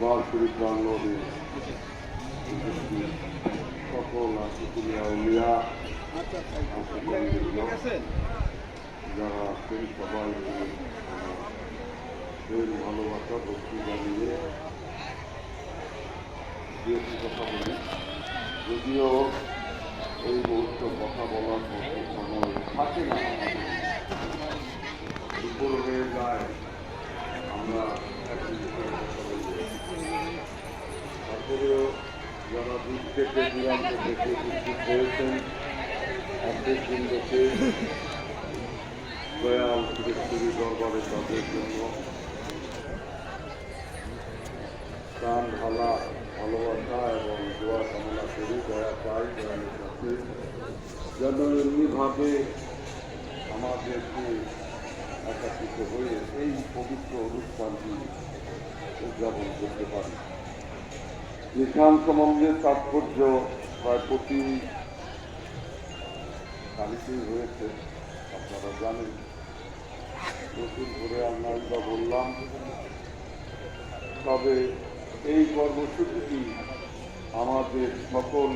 দরবার শরীফ প্রাঙ্গণে সকল আশিকুলিয়া উলিয়া যারা আছেন সবাই ভালোবাসা ভক্তি জানিয়ে একটি কথা বলি। যদিও এই মুহূর্তে কথা বলার মতো সময় থাকে না, দুপুর হয়ে যায়, আমরা একই বিষয়ে কথা বলি। তারপরেও যারা দূর থেকে দূরান্ত থেকে উপস্থিত হয়েছেন অর্ধেক বৃন্দকে দয়াল সুরেশ্বরী দরবারে তাদের জন্য প্রাণ ঢালা ভালোবাসা এবং দোয়া কামনা করি। দয়া চাই দয়ালের কাছে যেন এমনিভাবে আমাদেরকে একাত্রিত হয়ে এই পবিত্র অনুষ্ঠানটি উদযাপন করতে পারি। নিশান সম্বন্ধের তাৎপর্য প্রায় প্রতি তারিখেই হয়েছে, আপনারা জানেন। নতুন করে আমরা বললাম, তবে এই কর্মসূচিটি আমাদের সকল